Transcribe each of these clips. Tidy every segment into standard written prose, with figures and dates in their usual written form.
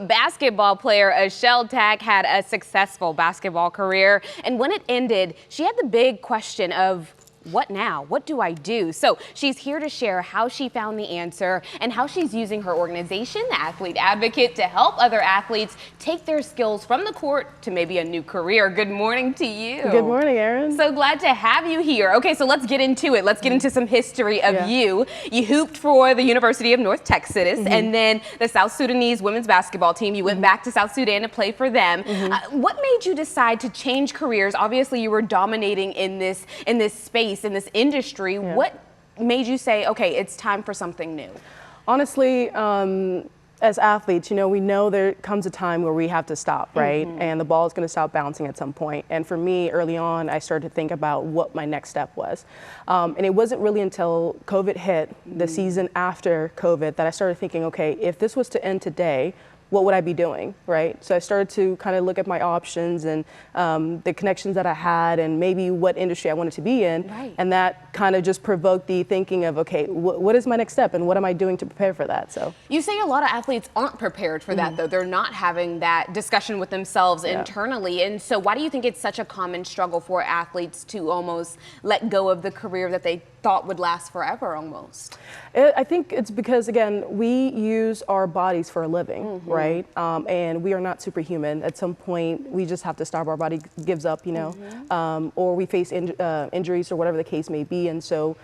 Basketball player Acheil Tac had a successful basketball career, and when it ended, she had the big question of, what now? What do I do? So she's here to share how she found the answer and how she's using her organization, the Acheil Advocate, to help other athletes take their skills from the court to maybe a new career. Good morning to you. Good morning, Erin. So glad to have you here. Okay, so let's get into it. Let's get into some history of you. You hooped for the University of North Texas and then the South Sudanese women's basketball team. You went back to South Sudan to play for them. What made you decide to change careers? Obviously, you were dominating in this space, in this industry. What made you say, okay, it's time for something new? Honestly, as athletes, we know there comes a time where we have to stop, right? And the ball is going to stop bouncing at some point. And for me, early on, I started to think about what my next step was. And it wasn't really until COVID hit, the season after COVID, that I started thinking, okay, if this was to end today, what would I be doing, right? So I started to kind of look at my options and the connections that I had and maybe what industry I wanted to be in. And that kind of just provoked the thinking of, okay, what is my next step and what am I doing to prepare for that? So you say a lot of athletes aren't prepared for that, though. They're not having that discussion with themselves internally. And so why do you think it's such a common struggle for athletes to almost let go of the career that they thought would last forever almost? I think it's because, again, we use our bodies for a living, right? And we are not superhuman. At some point, we just have to stop. Our body gives up, or we face injuries or whatever the case may be. And so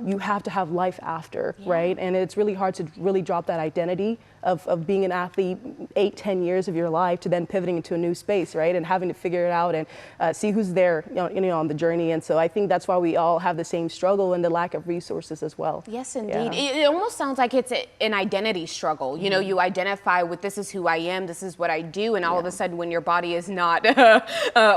you have to have life after, right? And it's really hard to really drop that identity of being an athlete 8-10 years of your life to then pivoting into a new space, right? And having to figure it out and see who's there on the journey. And so I think that's why we all have the same struggle and the lack of resources as well. Yes, indeed. It almost sounds like it's an identity struggle. You identify with, this is who I am, this is what I do, and all of a sudden when your body is not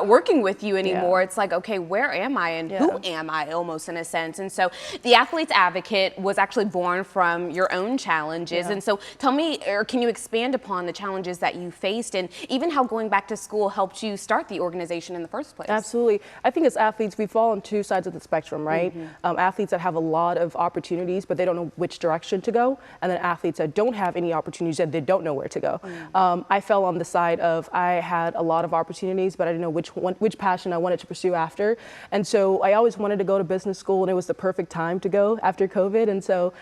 working with you anymore, it's like, okay, where am I and who am I, almost in a sense. And so the Acheil Advocate was actually born from your own challenges. And so tell me, or can you expand upon the challenges that you faced and even how going back to school helped you start the organization in the first place? Absolutely. I think as athletes, we fall on two sides of the spectrum, right? Athletes that have a lot of opportunities, but they don't know which direction to go. And then athletes that don't have any opportunities, that they don't know where to go. I fell on the side of, I had a lot of opportunities, but I didn't know which passion I wanted to pursue after. And so I always wanted to go to business school, and it was the perfect time to go after COVID. And so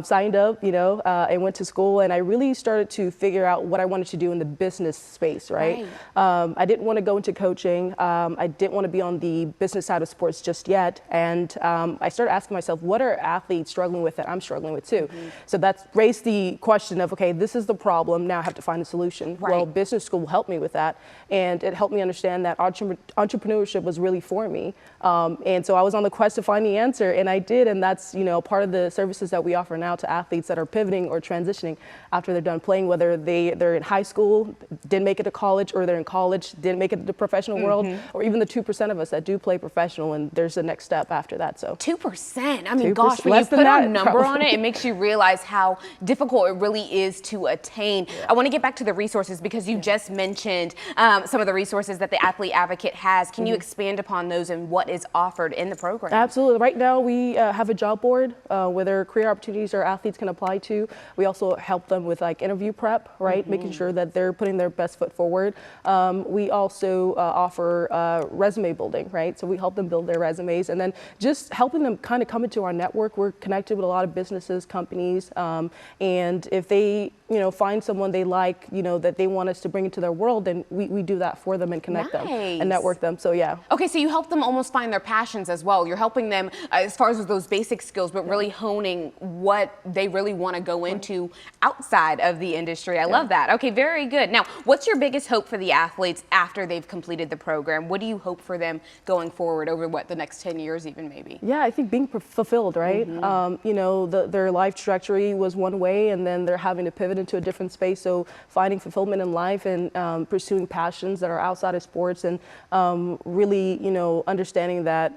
signed up, and went to school, and I really started to figure out what I wanted to do in the business space, right? I didn't want to go into coaching. I didn't want to be on the business side of sports just yet. And I started asking myself, what are athletes struggling with that I'm struggling with too? So that raised the question of, okay, this is the problem, now I have to find a solution. Well, business school helped me with that. And it helped me understand that entrepreneurship was really for me. And so I was on the quest to find the answer, and I did. And that's, part of the services that we offer now to athletes that are pivoting or transitioning after they're done playing, whether they're in high school, didn't make it to college, or they're in college, didn't make it to the professional world, or even the 2% of us that do play professional, and there's the next step after that. So 2%, I mean, gosh, when you put a number on it, it makes you realize how difficult it really is to attain. I want to get back to the resources because you just mentioned some of the resources that the Acheil Advocate has. Can you expand upon those and what is offered in the program? Absolutely. Right now we have a job board where there are career opportunities our athletes can apply to. We also help them with interview prep, right? Making sure that they're putting their best foot forward. We also offer resume building, right? So we help them build their resumes, and then just helping them kind of come into our network. We're connected with a lot of businesses, companies, and if they find someone they like, that they want us to bring into their world, then we do that for them and connect them and network them. So yeah. Okay, so you help them almost find their passions as well. You're helping them as far as those basic skills, but really honing what they really want to go into outside of the industry. I love that. Okay, very good. Now, what's your biggest hope for the athletes after they've completed the program? What do you hope for them going forward over the next 10 years even maybe? Yeah, I think being fulfilled, right? Their life trajectory was one way, and then they're having to pivot into a different space. So finding fulfillment in life and pursuing passions that are outside of sports, and really, understanding that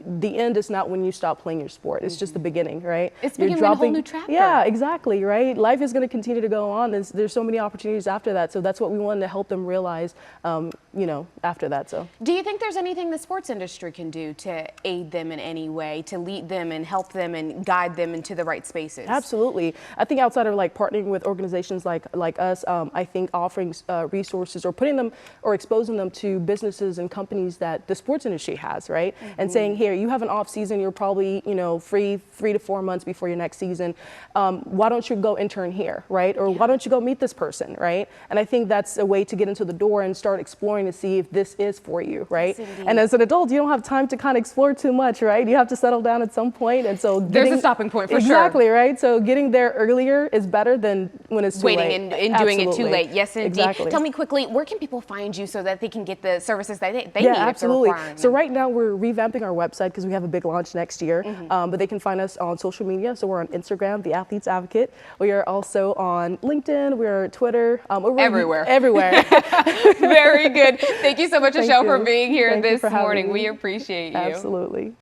the end is not when you stop playing your sport. It's just the beginning, right? It's beginning a whole new chapter. Yeah, exactly, right? Life is going to continue to go on. There's so many opportunities after that. So that's what we wanted to help them realize, after that. So, do you think there's anything the sports industry can do to aid them in any way, to lead them and help them and guide them into the right spaces? Absolutely. I think outside of like partnering with organizations like us, I think offering resources or putting them or exposing them to businesses and companies that the sports industry has, right? And saying, here, you have an off season, you're probably, free 3 to 4 months before your next season. Why don't you go intern here, right? Or why don't you go meet this person, right? And I think that's a way to get into the door and start exploring to see if this is for you, right? Yes, and as an adult, you don't have time to kind of explore too much, right? You have to settle down at some point. And so there's a stopping point for sure. Exactly, right? So getting there earlier is better than when it's too waiting late. and doing it too late. Yes, indeed. Exactly. Tell me quickly, where can people find you so that they can get the services that they need? Absolutely. If they're requiring So right now we're revamping our website because we have a big launch next year. But they can find us on social media. So we're on Instagram, The Athletes Advocate. We are also on LinkedIn. We're Twitter. We're everywhere. Everywhere. Very good. Thank you so much, Acheil, for being here Thank you this for having morning. me. We appreciate you. Absolutely.